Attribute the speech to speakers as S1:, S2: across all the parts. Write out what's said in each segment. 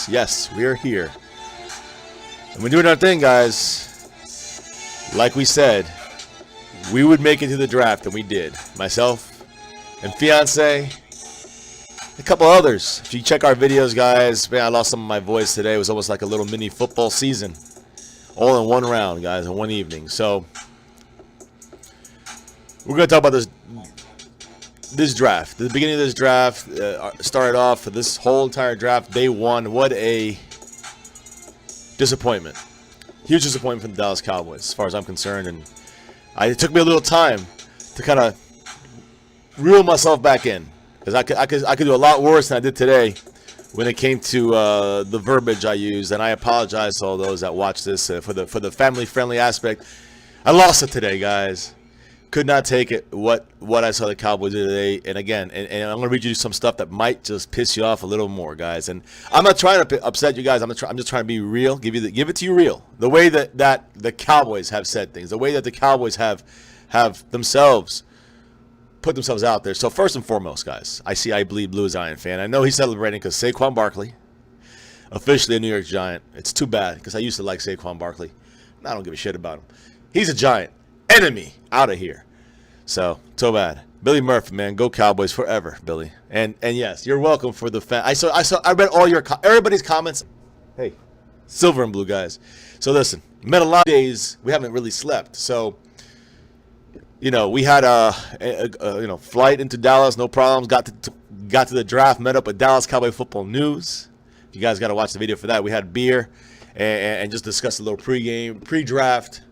S1: Yes, we are here. And we're doing our thing, guys. Like we said, we would make it to the draft, and we did. Myself and fiance, a couple others. If you check our videos, guys, man, I lost some of my voice today. It was almost like a little mini football season. All in one round, guys, in one evening. So, we're going to talk about this draft. The beginning of this draft started off this whole entire draft. Day one, what a disappointment. Huge disappointment for the Dallas Cowboys, as far as I'm concerned. And it took me a little time to kind of reel myself back in, because I could do a lot worse than I did today when it came to the verbiage I used. And I apologize to all those that watch this for the family-friendly aspect. I lost it today, guys. Could not take it, what I saw the Cowboys do today. And again, and I'm going to read you some stuff that might just piss you off a little more, guys. And I'm not trying to upset you guys. I'm just trying to be real, give it to you real. The way that the Cowboys have said things, the way that the Cowboys have themselves put themselves out there. So first and foremost, guys, I Bleed Blue Giant fan. I know he's celebrating because Saquon Barkley, officially a New York Giant. It's too bad, because I used to like Saquon Barkley. I don't give a shit about him. He's a Giant. Enemy out of here. So bad. Billy Murphy, man, go Cowboys forever, Billy. And yes, you're welcome for the fan. I read all everybody's comments. Hey, silver and blue guys. So listen, met a lot of days we haven't really slept. So we had a flight into Dallas, no problems. Got to the draft, met up with Dallas Cowboy Football News. You guys got to watch the video for that. We had beer and just discussed a little pre-draft.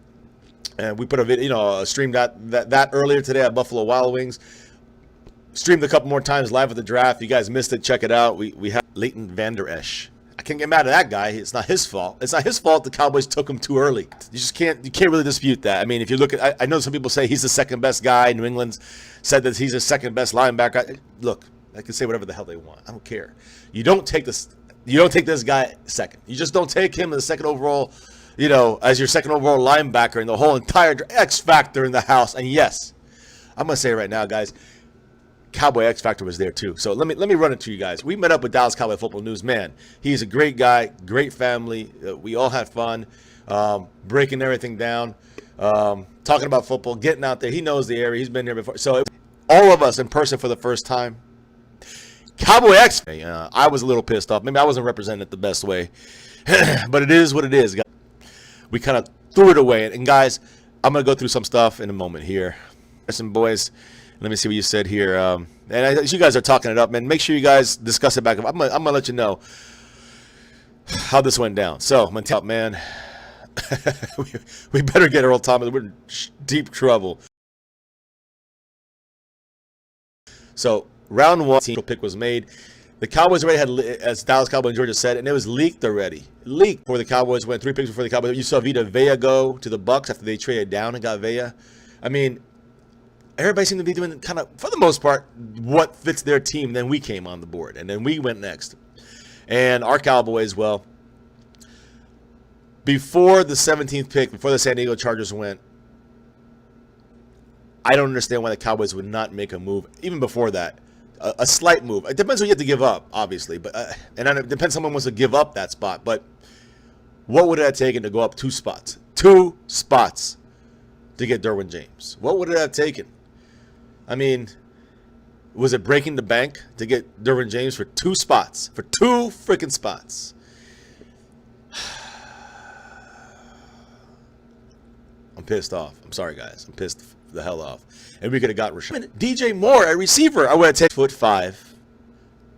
S1: And we put a video, streamed that earlier today at Buffalo Wild Wings. Streamed a couple more times live at the draft. If you guys missed it, check it out. We have Leighton Vander, Eschh. I can't get mad at that guy. It's not his fault. It's not his fault the Cowboys took him too early. You can't really dispute that. I mean, if you look at, I know some people say he's the second best guy. New England's said that he's the second best linebacker. Look, I can say whatever the hell they want. I don't care. You don't take this guy second. You just don't take him as the second overall. As your second overall linebacker in the whole entire X factor in the house. And yes, I'm going to say it right now, guys, Cowboy X factor was there too. So let me run it to you guys. We met up with Dallas Cowboy Football News. Man, he's a great guy, great family. We all had fun, breaking everything down, talking about football, getting out there. He knows the area. He's been there before. So all of us in person for the first time. Cowboy X. I was a little pissed off. Maybe I wasn't represented it the best way, but it is what it is, guys. We kind of threw it away. And guys, I'm going to go through some stuff in a moment here. Listen, boys, let me see what you said here. And as you guys are talking it up, man, make sure you guys discuss it back up. I'm going to let you know how this went down. So, I'm going to tell you, man, we better get Earl Thomas. We're in deep trouble. So, round one, team pick was made. The Cowboys already had, as Dallas Cowboys and Georgia said, and it was leaked already. Leaked before the Cowboys went 3 picks before the Cowboys. You saw Vita Vea go to the Bucks after they traded down and got Vea. I mean, everybody seemed to be doing kind of, for the most part, what fits their team. Then we came on the board, and then we went next. And our Cowboys, well, before the 17th pick, before the San Diego Chargers went, I don't understand why the Cowboys would not make a move, even before that. A slight move. It depends what you have to give up, obviously, but and it depends if someone wants to give up that spot. But what would it have taken to go up 2 spots? 2 spots to get Derwin James. What would it have taken? I mean, was it breaking the bank to get Derwin James for 2 spots? For 2 freaking spots. I'm pissed off. I'm sorry, guys. I'm pissed the hell off. And we could have got Rashawn. DJ Moore, a receiver. I would have taken 6'5",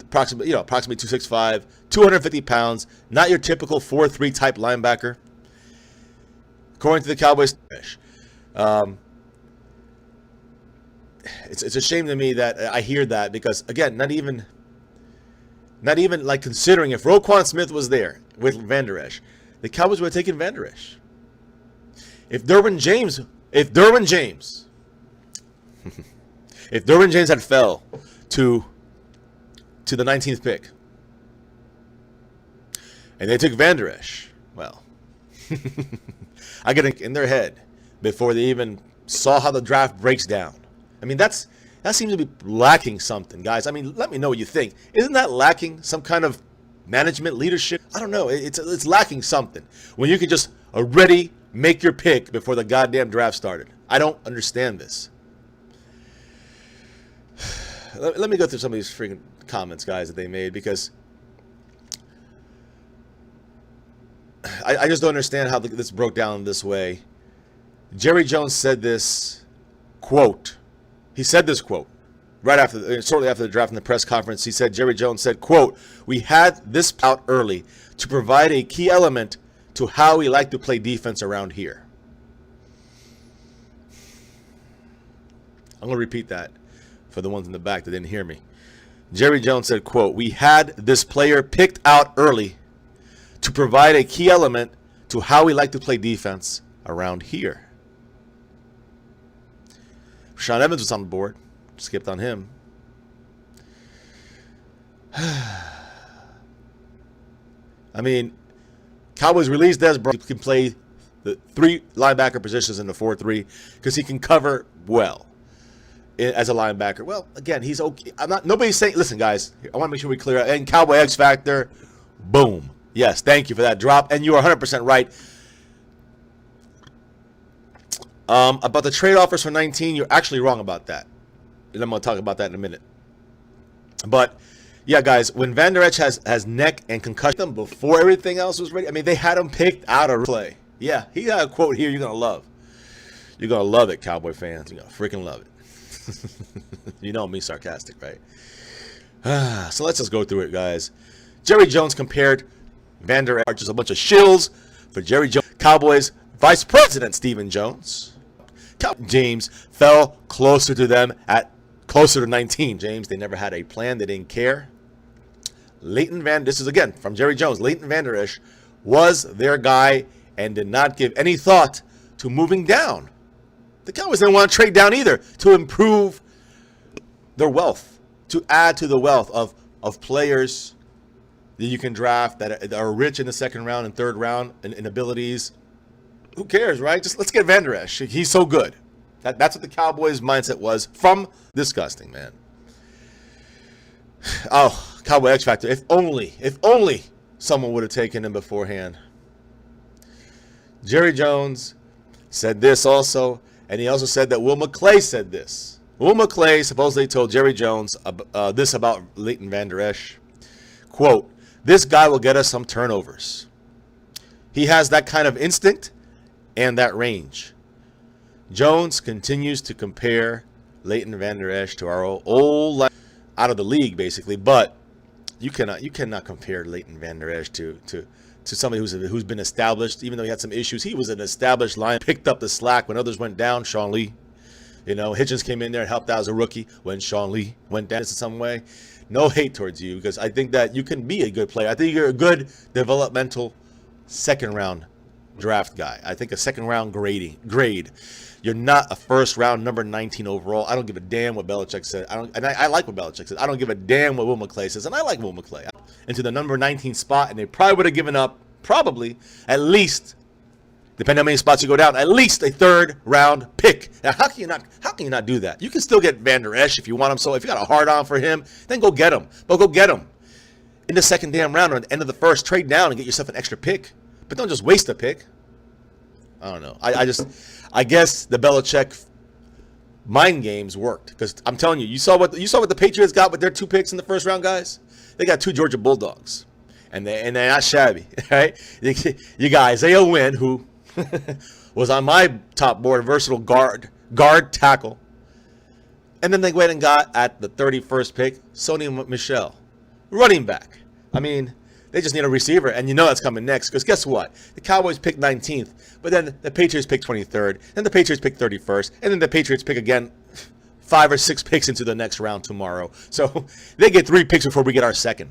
S1: approximately 265, 250 pounds. Not your typical 4-3 type linebacker. According to the Cowboys, it's a shame to me that I hear that, because again, not even like considering if Roquan Smith was there with Vander Eschh, the Cowboys would have taken Vander Eschh. If Derwin James had fell to the 19th pick and they took Vander Eschh, well, I get in their head before they even saw how the draft breaks down. I mean, that seems to be lacking something, guys. I mean, let me know what you think. Isn't that lacking some kind of management, leadership. I don't know. It's lacking something when you can just already make your pick before the goddamn draft started. I don't understand this. Let me go through some of these freaking comments, guys, that they made, because I just don't understand how this broke down this way. Jerry Jones said this quote. He said this quote right after, shortly after the draft in the press conference. He said, Jerry Jones said, quote, "We had this out early to provide a key element to how we like to play defense around here." I'm going to repeat that for the ones in the back that didn't hear me. Jerry Jones said, quote, "We had this player picked out early to provide a key element to how we like to play defense around here." Sean Evans was on the board. Skipped on him. I mean, Cowboys released Des Bryant. He can play the 3 linebacker positions in the 4-3 because he can cover well as a linebacker. Well, again, he's okay. Nobody's saying, listen, guys, I want to make sure we clear out. And Cowboy X Factor, boom. Yes, thank you for that drop. And you are 100% right. About the trade offers for 19, you're actually wrong about that. And I'm going to talk about that in a minute. But, yeah, guys, when Vander Eschh has neck and concussion before everything else was ready, I mean, they had him picked out of play. Yeah, he got a quote here you're going to love. You're going to love it, Cowboy fans. You're going to freaking love it. You know me, sarcastic, right? So let's just go through it, guys. Jerry Jones compared Vander Eschh, just a bunch of shills for Jerry Jones. Cowboys Vice President Stephen Jones. James fell closer to them at closer to 19. James, they never had a plan. They didn't care. Leighton Vander, this is again from Jerry Jones. Leighton Vander Eschh was their guy and did not give any thought to moving down. The Cowboys didn't want to trade down either to improve their wealth, to add to the wealth of players that you can draft that are rich in the second round and third round in abilities. Who cares, right? Just let's get Vander Eschh. He's so good. That's what the Cowboys' mindset was from disgusting, man. Oh, Cowboy X Factor. If only someone would have taken him beforehand. Jerry Jones said this also, and he also said that Will McClay said this. Will McClay supposedly told Jerry Jones this about Leighton Vander Eschh. Quote, "This guy will get us some turnovers. He has that kind of instinct and that range." Jones continues to compare Leighton Vander Eschh to our old out of the league, basically, but you cannot compare Leighton Vander Eschh to somebody who's been established. Even though he had some issues, he was an established line, picked up the slack when others went down. Sean Lee, Hitchens came in there and helped out as a rookie when Sean Lee went down in some way. No hate towards you, because I think that you can be a good player. I think you're a good developmental second round draft guy. I think a second round grade. You're not a first round number 19 overall. I don't give a damn what Belichick said. I like what Belichick said. I don't give a damn what Will McClay says, and I like Will McClay. Into the number 19 spot, and they probably would have given up at least, depending on how many spots you go down, at least a third round pick. Now, how can you not do that? You can still get Vander Eschh if you want him. So if you got a hard on for him, then go get him. But go get him in the second damn round or at the end of the first. Trade down and get yourself an extra pick. But don't just waste a pick. I don't know. I guess the Belichick mind games worked, because I'm telling you, you saw what the Patriots got with their 2 picks in the first round, guys. They got 2 Georgia Bulldogs, and they're not shabby, right? You got Isaiah Wynn, who was on my top board, versatile guard tackle, and then they went and got at the 31st pick Sony Michel, running back. I mean, they just need a receiver, and you know that's coming next, because guess what? The Cowboys picked 19th, but then the Patriots picked 23rd, then the Patriots picked 31st, and then the Patriots pick again 5 or 6 picks into the next round tomorrow. So they get 3 picks before we get our second.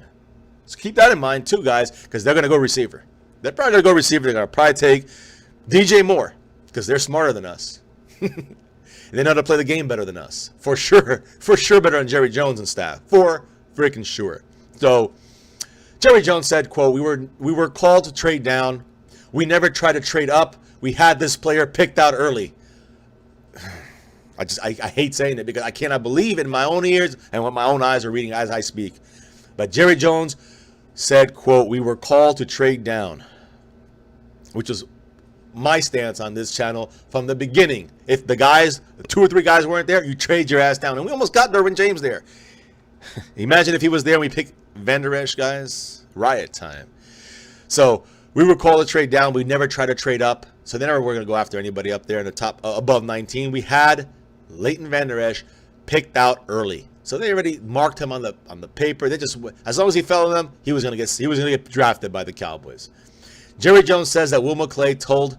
S1: So keep that in mind too, guys, because they're going to go receiver. They're probably going to go receiver. They're going to probably take DJ Moore, because they're smarter than us. And they know how to play the game better than us. For sure better than Jerry Jones and staff. For freaking sure. So Jerry Jones said, quote, we were called to trade down. We never tried to trade up. We had this player picked out early. I hate saying it, because I cannot believe in my own ears and what my own eyes are reading as I speak. But Jerry Jones said, quote, "We were called to trade down," which was my stance on this channel from the beginning. If the guys, 2 or 3 guys weren't there, you trade your ass down. And we almost got Derwin James there. Imagine if he was there and we picked Vander, Eschh, guys. Riot time. So we were called to trade down. We never tried to trade up. So they never were going to go after anybody up there in the top above 19. We had Leighton Vander, Eschh picked out early. So they already marked him on the paper. They just, as long as he fell in them, he was going to get drafted by the Cowboys. Jerry Jones says that Will McClay told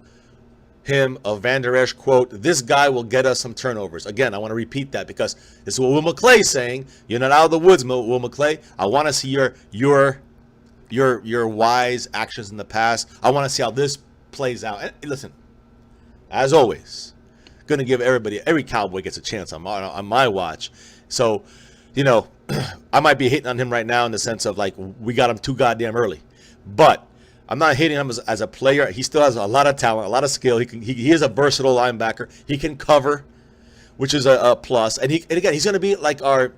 S1: him of Vander, Eschh, quote, "This guy will get us some turnovers." Again, I want to repeat that because this is what Will McClay's saying. You're not out of the woods, Will McClay. I want to see your wise actions in the past. I want to see how this plays out. And listen, as always, going to give every Cowboy gets a chance on my watch. So, you know, I might be hating on him right now in the sense of like we got him too goddamn early, but I'm not hating him as a player. He still has a lot of talent, a lot of skill. He is a versatile linebacker. He can cover, which is a plus. And again, he's going to be like our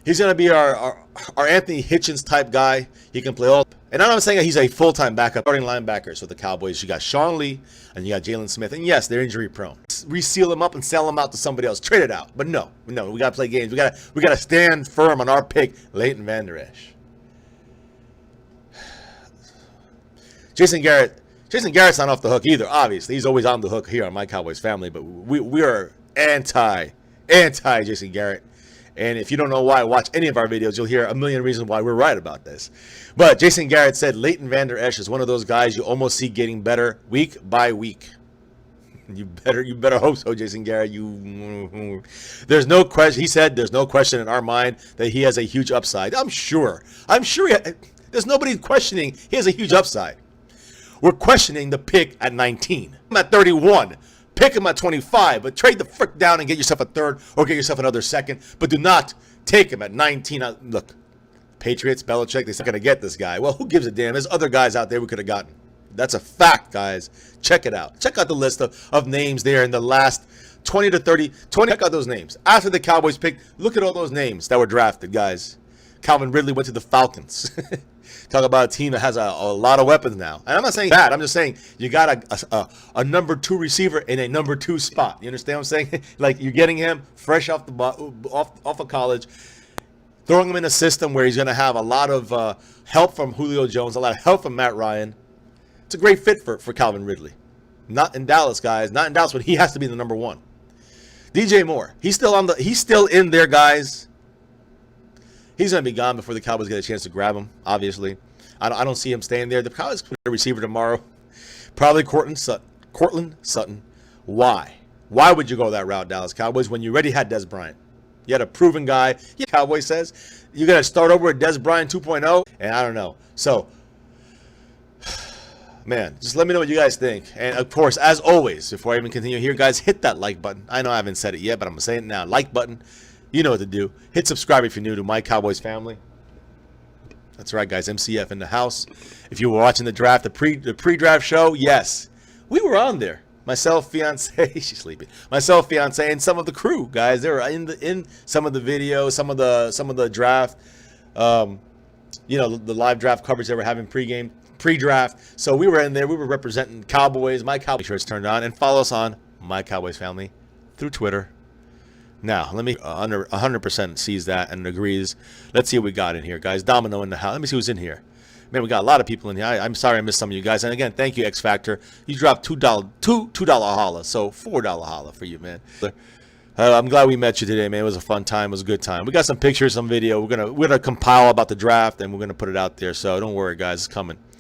S1: Anthony Hitchens type guy. He can play all. And I'm not saying that he's a full-time backup starting linebacker. So the Cowboys, you got Sean Lee and you got Jalen Smith. And yes, they're injury prone. Reseal him up and sell him out to somebody else. Trade it out. But no, we got to play games. We got to stand firm on our pick, Leighton Vander, Eschh. Jason Garrett's not off the hook either. Obviously, he's always on the hook here on My Cowboys Family. But we are anti Jason Garrett. And if you don't know why, watch any of our videos. You'll hear a million reasons why we're right about this. But Jason Garrett said Leighton Vander, Eschh is one of those guys you almost see getting better week by week. You better hope so, Jason Garrett. There's no question. He said there's no question in our mind that he has a huge upside. I'm sure. There's nobody questioning he has a huge upside. We're questioning the pick at 19. I'm at 31. Pick him at 25, but trade the frick down and get yourself a third or get yourself another second. But do not take him at 19. Look, Patriots, Belichick, they're not going to get this guy. Well, who gives a damn? There's other guys out there we could have gotten. That's a fact, guys. Check it out. Check out the list of names there in the last 20 to 30. Check out those names. After the Cowboys picked, look at all those names that were drafted, guys. Calvin Ridley went to the Falcons. Talk about a team that has a lot of weapons now. And I'm not saying that. I'm just saying you got a number 2 receiver in a number 2 spot. You understand what I'm saying? Like you're getting him fresh off of college, throwing him in a system where he's going to have a lot of help from Julio Jones, a lot of help from Matt Ryan. It's a great fit for Calvin Ridley. Not in Dallas, guys. Not in Dallas when he has to be the number 1. DJ Moore. He's still in there, guys. He's going to be gone before the Cowboys get a chance to grab him, obviously. I don't see him staying there. The Cowboys put a receiver tomorrow. Probably Cortland Sutton. Why? Why would you go that route, Dallas Cowboys, when you already had Dez Bryant? You had a proven guy. Yeah, Cowboys says you're going to start over with Dez Bryant 2.0, and I don't know. So, man, just let me know what you guys think. And, of course, as always, before I even continue here, guys, hit that like button. I know I haven't said it yet, but I'm going to say it now. Like button. You know what to do. Hit subscribe if you're new to My Cowboys Family. That's right, guys. MCF in the house. If you were watching the draft, the pre-draft show, yes, we were on there. Myself, fiance, she's sleeping. Myself, fiance, and some of the crew, guys. They were in some of the videos, some of the draft. You know, the live draft coverage they were having pre-draft. So we were in there. We were representing Cowboys. My Cowboys shirts turned on, and follow us on My Cowboys Family through Twitter. Now, let me 100% sees that and agrees. Let's see what we got in here, guys. Domino in the house. Let me see who's in here. Man, we got a lot of people in here. I'm sorry I missed some of you guys. And again, thank you, X Factor. You dropped $2 holla, so $4 holla for you, man. I'm glad we met you today, man. It was a fun time. It was a good time. We got some pictures, some video. We're gonna compile about the draft and we're gonna put it out there. So don't worry, guys. It's coming.